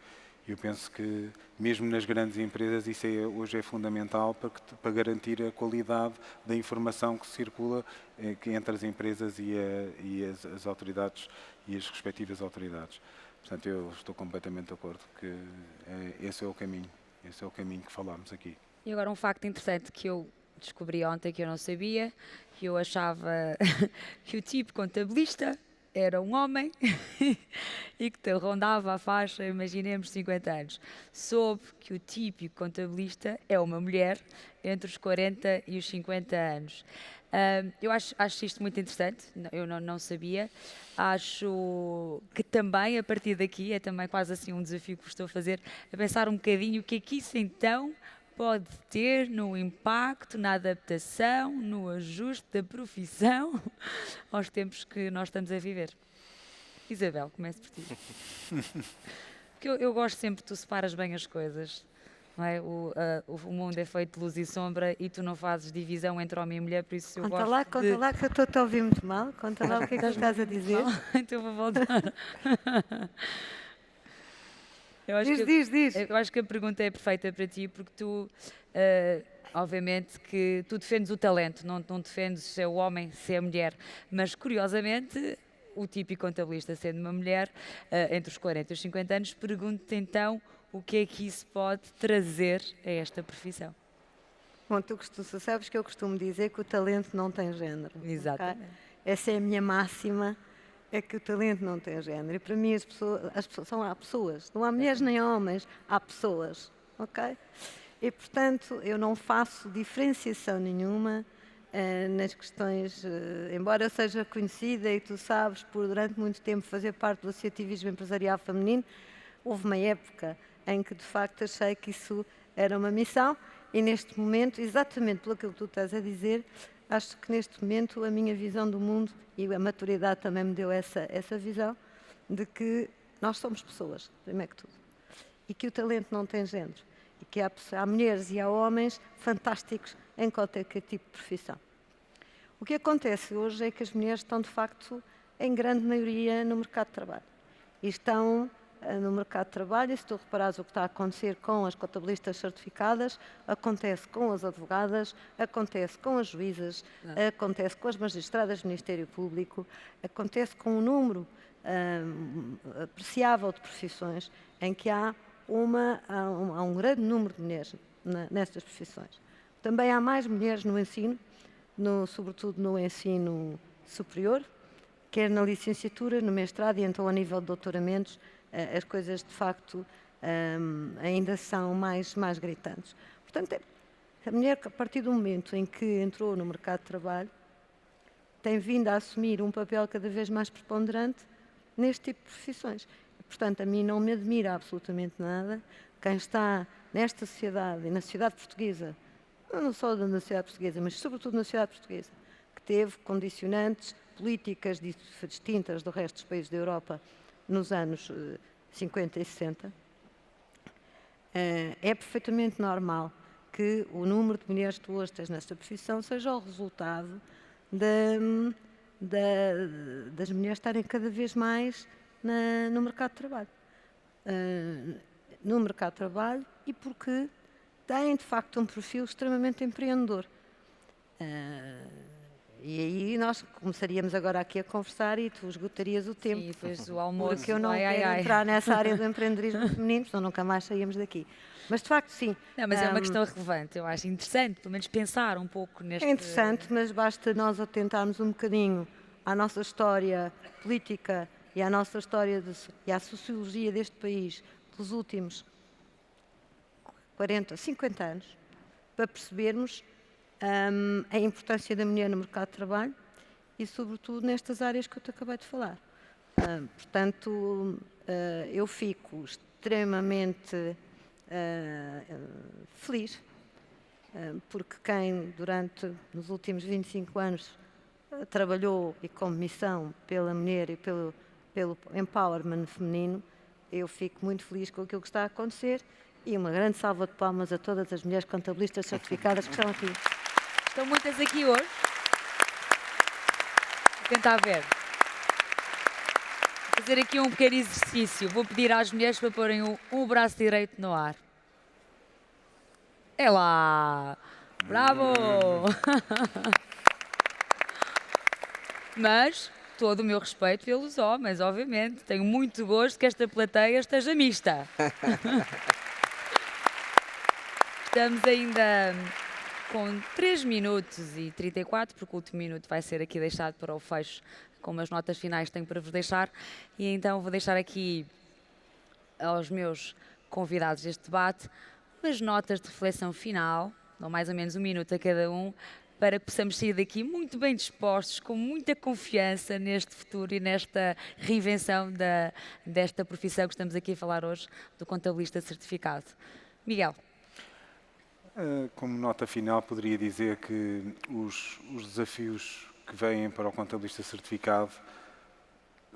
Eu penso que, mesmo nas grandes empresas, isso hoje é fundamental para garantir a qualidade da informação que circula entre as empresas e as autoridades e as respectivas autoridades. Portanto, eu estou completamente de acordo que esse é o caminho que falámos aqui. E agora um facto interessante que eu descobri ontem, que eu não sabia, que eu achava que o tipo contabilista era um homem e que rondava a faixa, imaginemos, 50 anos. Soube que o típico contabilista é uma mulher entre os 40 e os 50 anos. Eu acho isto muito interessante, eu não sabia. Acho que também, a partir daqui, é também quase assim um desafio que vos estou a fazer, a pensar um bocadinho o que é que isso então pode ter no impacto, na adaptação, no ajuste da profissão aos tempos que nós estamos a viver. Isabel, comece por ti. Porque eu gosto sempre que tu separas bem as coisas. Não é? O mundo é feito de luz e sombra e tu não fazes divisão entre homem e mulher, por isso eu Conta gosto lá que eu estou a ouvir muito mal. Conta lá o que é que tu estás a dizer. Então eu vou voltar. Diz. Eu acho que a pergunta é perfeita para ti, porque tu, obviamente, que tu defendes o talento, não defendes se é o homem, se é a mulher, mas curiosamente, o típico contabilista, sendo uma mulher, entre os 40 e os 50 anos, pergunto-te então o que é que isso pode trazer a esta profissão. Bom, tu sabes que eu costumo dizer que o talento não tem género. Exatamente. Okay? Essa é a minha máxima. É que o talento não tem género. E para mim as pessoas há pessoas. Não há mulheres nem homens, há pessoas. Ok? E portanto eu não faço diferenciação nenhuma nas questões, embora eu seja conhecida e tu sabes por durante muito tempo fazer parte do associativismo empresarial feminino, houve uma época em que de facto achei que isso era uma missão e neste momento, exatamente pelo que tu estás a dizer, acho que neste momento a minha visão do mundo e a maturidade também me deu essa visão de que nós somos pessoas, primeiro que tudo, e que o talento não tem género, e que há mulheres e há homens fantásticos em qualquer tipo de profissão. O que acontece hoje é que as mulheres estão de facto em grande maioria no mercado de trabalho e estão no mercado de trabalho, e se tu reparares o que está a acontecer com as contabilistas certificadas, acontece com as advogadas, acontece com as juízas, acontece com as magistradas do Ministério Público, acontece com um número apreciável de profissões em que há um grande número de mulheres nestas profissões. Também há mais mulheres no ensino, sobretudo no ensino superior, quer na licenciatura, no mestrado e então a nível de doutoramentos, as coisas de facto ainda são mais gritantes. Portanto, a mulher, a partir do momento em que entrou no mercado de trabalho, tem vindo a assumir um papel cada vez mais preponderante neste tipo de profissões. Portanto, a mim não me admira absolutamente nada quem está nesta sociedade e na sociedade portuguesa, não só na sociedade portuguesa, mas sobretudo na sociedade portuguesa, que teve condicionantes políticas distintas do resto dos países da Europa, nos anos 50 e 60, é perfeitamente normal que o número de mulheres que tu hoje tens nesta profissão seja o resultado das mulheres estarem cada vez mais no mercado de trabalho. No mercado de trabalho e porque têm, de facto, um perfil extremamente empreendedor. E aí nós começaríamos agora aqui a conversar e tu esgotarias o tempo. Sim, depois do almoço. Porque eu não ai, ai, quero ai. entrar nessa área do empreendedorismo feminino, senão nunca mais saíamos daqui. Mas, de facto, sim. Não, mas é uma questão relevante, eu acho interessante, pelo menos pensar um pouco neste... É interessante, mas basta nós atentarmos um bocadinho à nossa história política e à nossa história e à sociologia deste país dos últimos 40, 50 anos, para percebermos a importância da mulher no mercado de trabalho e, sobretudo, nestas áreas que eu te acabei de falar. Portanto, eu fico extremamente feliz, porque quem nos últimos 25 anos trabalhou e com missão pela mulher e pelo empowerment feminino, eu fico muito feliz com aquilo que está a acontecer e uma grande salva de palmas a todas as mulheres contabilistas certificadas que estão aqui. Estão muitas aqui hoje. Vou tentar ver. Vou fazer aqui um pequeno exercício. Vou pedir às mulheres para porem o braço direito no ar. É lá! Bravo! Mas todo o meu respeito pelos homens, obviamente. Tenho muito gosto que esta plateia esteja mista. Estamos ainda com 3 minutos e 34, porque o último minuto vai ser aqui deixado para o fecho, com umas notas finais que tenho para vos deixar. E então vou deixar aqui aos meus convidados deste debate umas notas de reflexão final, ou mais ou menos 1 minuto a cada um, para que possamos sair daqui muito bem dispostos, com muita confiança neste futuro e nesta reinvenção desta profissão que estamos aqui a falar hoje, do contabilista certificado. Miguel. Como nota final, poderia dizer que os desafios que vêm para o contabilista certificado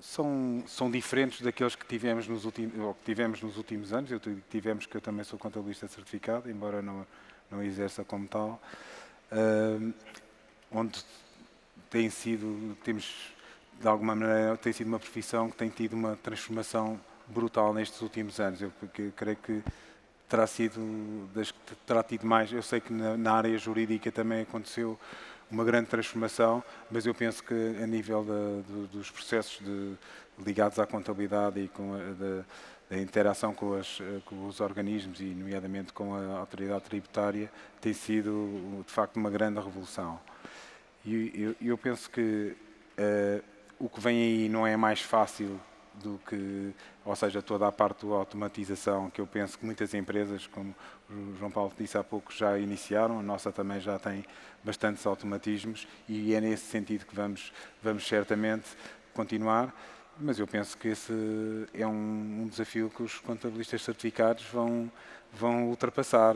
são diferentes daqueles que tivemos nos últimos anos. Eu tivemos que eu também sou contabilista certificado, embora não exerça como tal, onde temos de alguma maneira tem sido uma profissão que tem tido uma transformação brutal nestes últimos anos. Eu creio que terá tido mais. Eu sei que na área jurídica também aconteceu uma grande transformação, mas eu penso que a nível dos processos ligados à contabilidade e com a interação com os organismos e nomeadamente com a autoridade tributária tem sido de facto uma grande revolução. E eu penso que o que vem aí não é mais fácil do que, ou seja, toda a parte da automatização, que eu penso que muitas empresas, como o João Paulo disse há pouco, já iniciaram, a nossa também já tem bastantes automatismos e é nesse sentido que vamos certamente continuar, mas eu penso que esse é um desafio que os contabilistas certificados vão ultrapassar.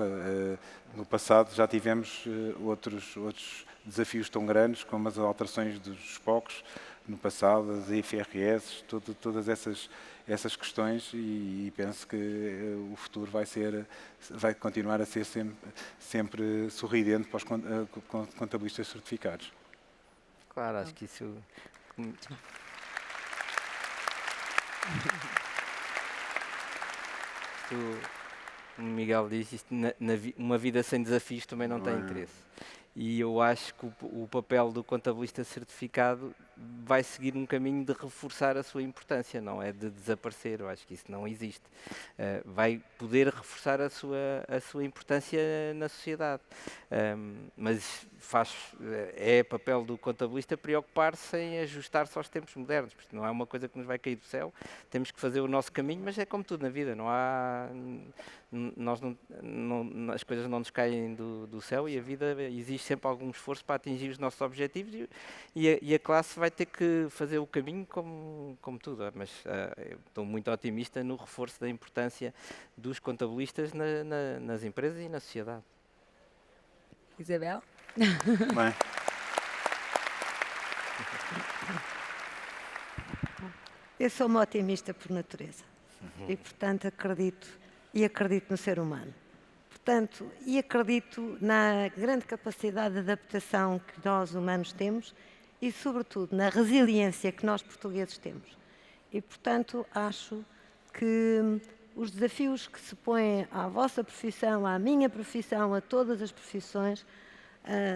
No passado já tivemos outros desafios tão grandes como as alterações dos POCs, no passado, as IFRS, todas essas questões e penso que o futuro vai continuar a ser sempre sorridente para os contabilistas certificados. Claro, acho que isso... O Miguel diz, uma vida sem desafios também não tem interesse. E eu acho que o papel do contabilista certificado vai seguir um caminho de reforçar a sua importância, não é de desaparecer. Eu acho que isso não existe. Vai poder reforçar a sua importância na sociedade. Mas é papel do contabilista preocupar-se em ajustar-se aos tempos modernos, porque não é uma coisa que nos vai cair do céu. Temos que fazer o nosso caminho, mas é como tudo na vida. As coisas não nos caem do céu e a vida exige sempre algum esforço para atingir os nossos objetivos e a classe vai ter que fazer o caminho como tudo. Mas eu estou muito otimista no reforço da importância dos contabilistas nas empresas e na sociedade. Isabel? Bem. Eu sou uma otimista por natureza e, portanto, acredito no ser humano. Portanto, e acredito na grande capacidade de adaptação que nós humanos temos e, sobretudo, na resiliência que nós portugueses temos. E, portanto, acho que os desafios que se põem à vossa profissão, à minha profissão, a todas as profissões,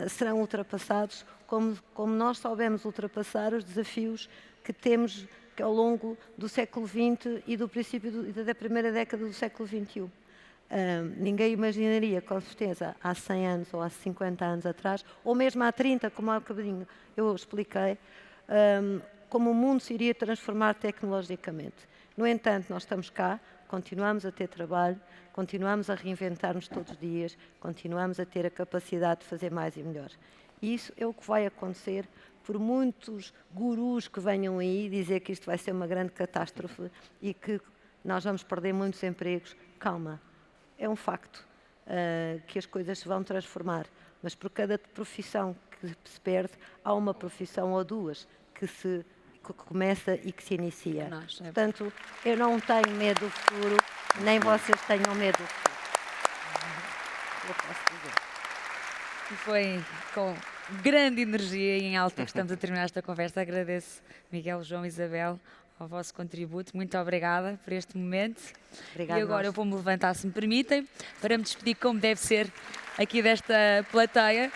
serão ultrapassados como nós soubemos ultrapassar os desafios que temos ao longo do século XX e do princípio da primeira década do século XXI. Ninguém imaginaria, com certeza, há 100 anos ou há 50 anos atrás, ou mesmo há 30, como há bocadinho eu expliquei, como o mundo se iria transformar tecnologicamente. No entanto, nós estamos cá, continuamos a ter trabalho, continuamos a reinventar-nos todos os dias, continuamos a ter a capacidade de fazer mais e melhor. E isso é o que vai acontecer, por muitos gurus que venham aí dizer que isto vai ser uma grande catástrofe e que nós vamos perder muitos empregos. Calma, é um facto que as coisas se vão transformar, mas por cada profissão que se perde, há uma profissão ou duas que começa e que se inicia. Portanto, eu não tenho medo do futuro, nem vocês tenham medo do futuro. Eu posso dizer. E foi com grande energia e em alta que estamos a terminar esta conversa. Agradeço, Miguel, João, Isabel, ao vosso contributo. Muito obrigada por este momento. Obrigada. E agora eu vou-me levantar, se me permitem, para me despedir como deve ser aqui desta plateia.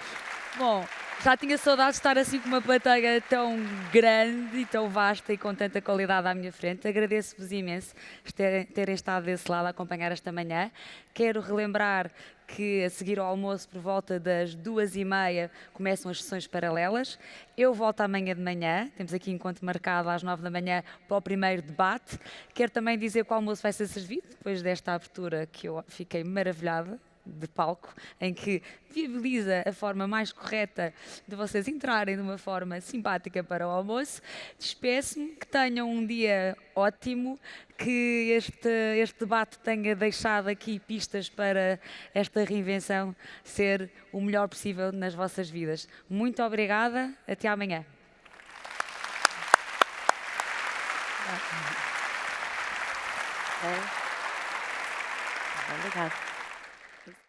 Bom, já tinha saudades de estar assim com uma plateia tão grande e tão vasta e com tanta qualidade à minha frente. Agradeço-vos imenso terem estado desse lado a acompanhar esta manhã. Quero relembrar que a seguir ao almoço, por volta das 2h30, começam as sessões paralelas. Eu volto amanhã de manhã, temos aqui encontro marcado às 9 da manhã para o primeiro debate. Quero também dizer que o almoço vai ser servido, depois desta abertura que eu fiquei maravilhada, de palco, em que viabiliza a forma mais correta de vocês entrarem de uma forma simpática para o almoço. Despeço-me, que tenham um dia ótimo, que este debate tenha deixado aqui pistas para esta reinvenção ser o melhor possível nas vossas vidas. Muito obrigada, até amanhã. Obrigada.